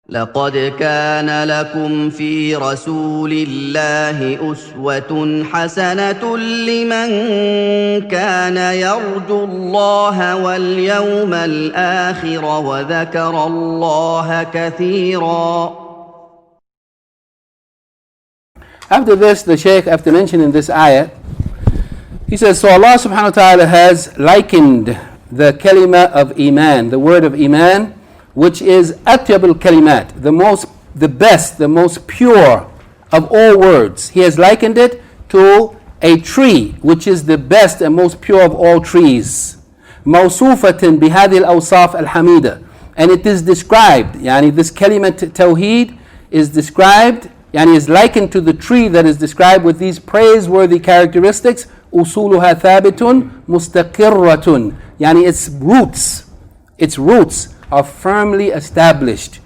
لقد كان لكم في رسول الله أسوة حسنة لمن كان يرجو الله واليوم الآخر وذكر الله كثيرا. After this, the Shaykh, after mentioning this ayah, he says, so Allah subhanahu wa ta'ala has likened the kalima of Iman, the word of Iman, which is atyab al-kalimat, the best, the most pure of all words. He has likened it to a tree, which is the best and most pure of all trees. موصوفة بهذه الأوصاف الحميدة. And it is described, this kalimat tawheed is described, is likened to the tree that is described with these praiseworthy characteristics. أصولها ثابت مستقرة. Its roots are firmly established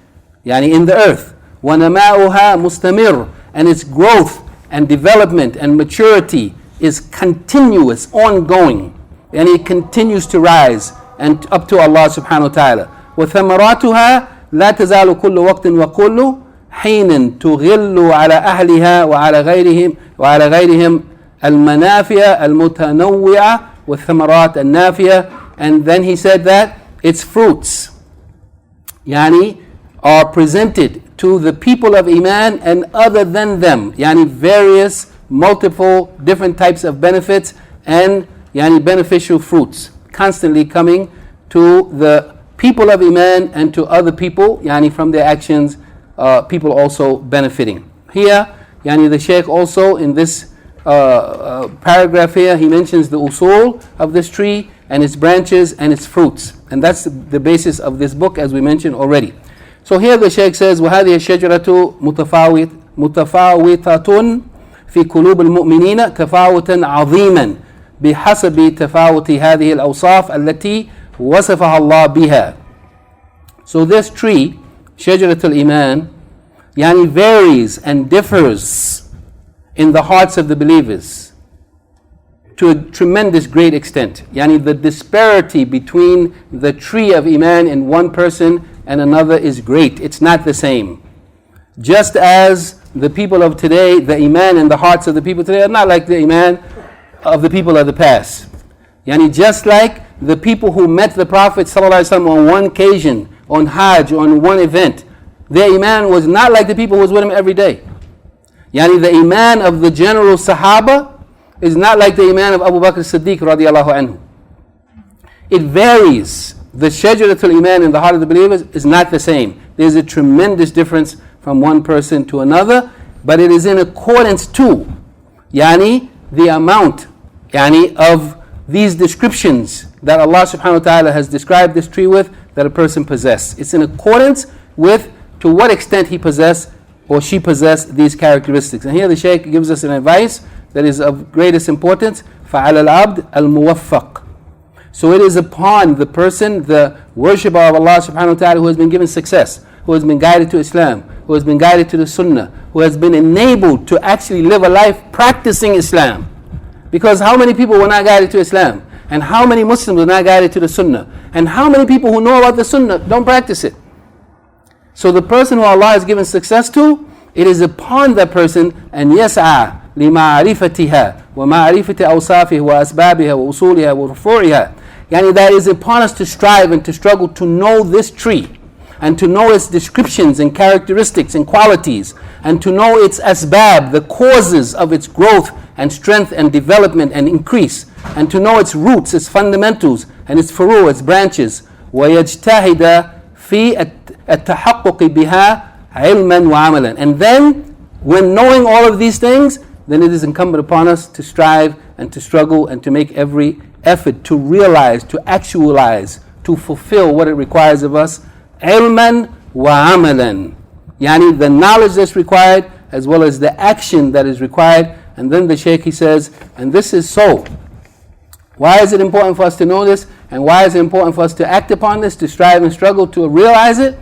in the earth. وَنَمَاؤُهَا مُسْتَمِرٌ. And its growth and development and maturity is continuous, ongoing. And it continues to rise and up to Allah subhanahu wa ta'ala. وَثَمَرَاتُهَا لَا تَزَالُ كُلُّ وَقْتٍ وَكُلُّ حِينٍ تُغِلُّ عَلَى أَهْلِهَا وعلى غيرهم المنافع المتنوعة والثمرات النافية. And then he said that its fruits are presented to the people of Iman and other than them, various multiple different types of benefits and beneficial fruits constantly coming to the people of Iman and to other people from their actions, people also benefiting. Here the Shaykh also in this paragraph here, he mentions the usul of this tree and its branches and its fruits, and that's the basis of this book, as we mentioned already. So here the Shaykh says, وَهَذِهِ الشَّجْرَةُ مُتَفَاوِتَةٌ فِي قُلُوبِ الْمُؤْمِنِينَ تَفَاوُتًا عَظِيمًا بِحَسَبِ تَفَاوُتِ هَذِهِ الْأَوْصَافِ الَّتِي وَصَفَهَا اللَّهُ بِهَا. So this tree, Shajaratu-l-Emaan, varies and differs in the hearts of the believers to a tremendous great extent. The disparity between the tree of Iman in one person and another is great. It's not the same. Just as the people of today, the Iman in the hearts of the people today are not like the Iman of the people of the past. Just like the people who met the Prophet ﷺ on one occasion, on Hajj, on one event, their Iman was not like the people who was with him every day. The Iman of the general Sahaba is not like the Iman of Abu Bakr as-Siddiq radiallahu anhu. It varies. The Shajaratul-Emaan in the heart of the believers is not the same. There's a tremendous difference from one person to another, but it is in accordance to the amount of these descriptions that Allah subhanahu wa ta'ala has described this tree with, that a person possesses. It's in accordance with to what extent he possessed or she possessed these characteristics. And here the Shaykh gives us an advice that is of greatest importance. فَعَلَى الْعَبْدِ الْمُوَفَّقِ. So it is upon the person, the worshipper of Allah subhanahu wa ta'ala, who has been given success, who has been guided to Islam, who has been guided to the Sunnah, who has been enabled to actually live a life practicing Islam. Because how many people were not guided to Islam? And how many Muslims were not guided to the Sunnah? And how many people who know about the Sunnah don't practice it? So the person who Allah has given success to, it is upon that person, and يسعى لمعرفتها ومعرفة أوصافه وأسبابها وأصولها وفروعها. That is upon us to strive and to struggle to know this tree, and to know its descriptions and characteristics and qualities, and to know its asbab, the causes of its growth and strength and development and increase, and to know its roots, its fundamentals, and its furu', its branches. ويجتهد في التحقق بها علما وعملا. And then, when knowing all of these things, then it is incumbent upon us to strive and to struggle and to make every effort to realize, to actualize, to fulfill what it requires of us. علما وعملا. The knowledge that's required as well as the action that is required. And then the Shaykh, he says, and this is so. Why is it important for us to know this? And why is it important for us to act upon this, to strive and struggle to realize it?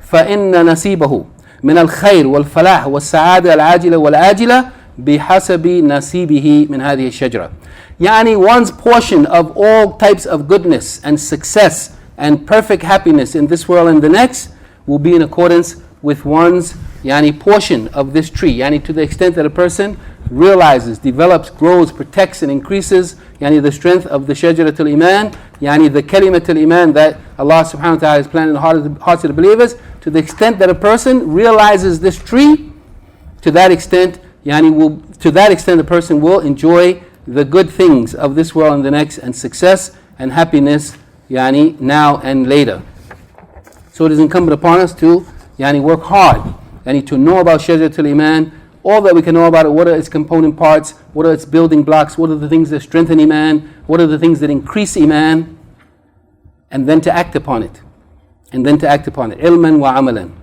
فَإِنَّ نَصِيبَهُ مِنَ الْخَيْرِ وَالْفَلَاحِ وَالسَّعَادَةِ الْعَاجِلَةِ وَالْآجِلَةِ بِحَسَبِ نَصِيبِهِ مِنْ هَذِهِ الشَّجْرَةِ. One's portion of all types of goodness and success and perfect happiness in this world and the next will be in accordance with one's portion of this tree, to the extent that a person realizes, develops, grows, protects and increases the strength of the Shajaratu-l-Emaan, the Kalimat-ul-Iman that Allah subhanahu wa ta'ala has planted in the hearts of the believers. To the extent that a person realizes this tree, to that extent the person will enjoy the good things of this world and the next, and success and happiness now and later. So it is incumbent upon us to work hard to know about Shajaratu-l-Emaan, all that we can know about it. What are its component parts? What are its building blocks? What are the things that strengthen Iman? What are the things that increase Iman? And then to act upon it. Ilman wa amalan.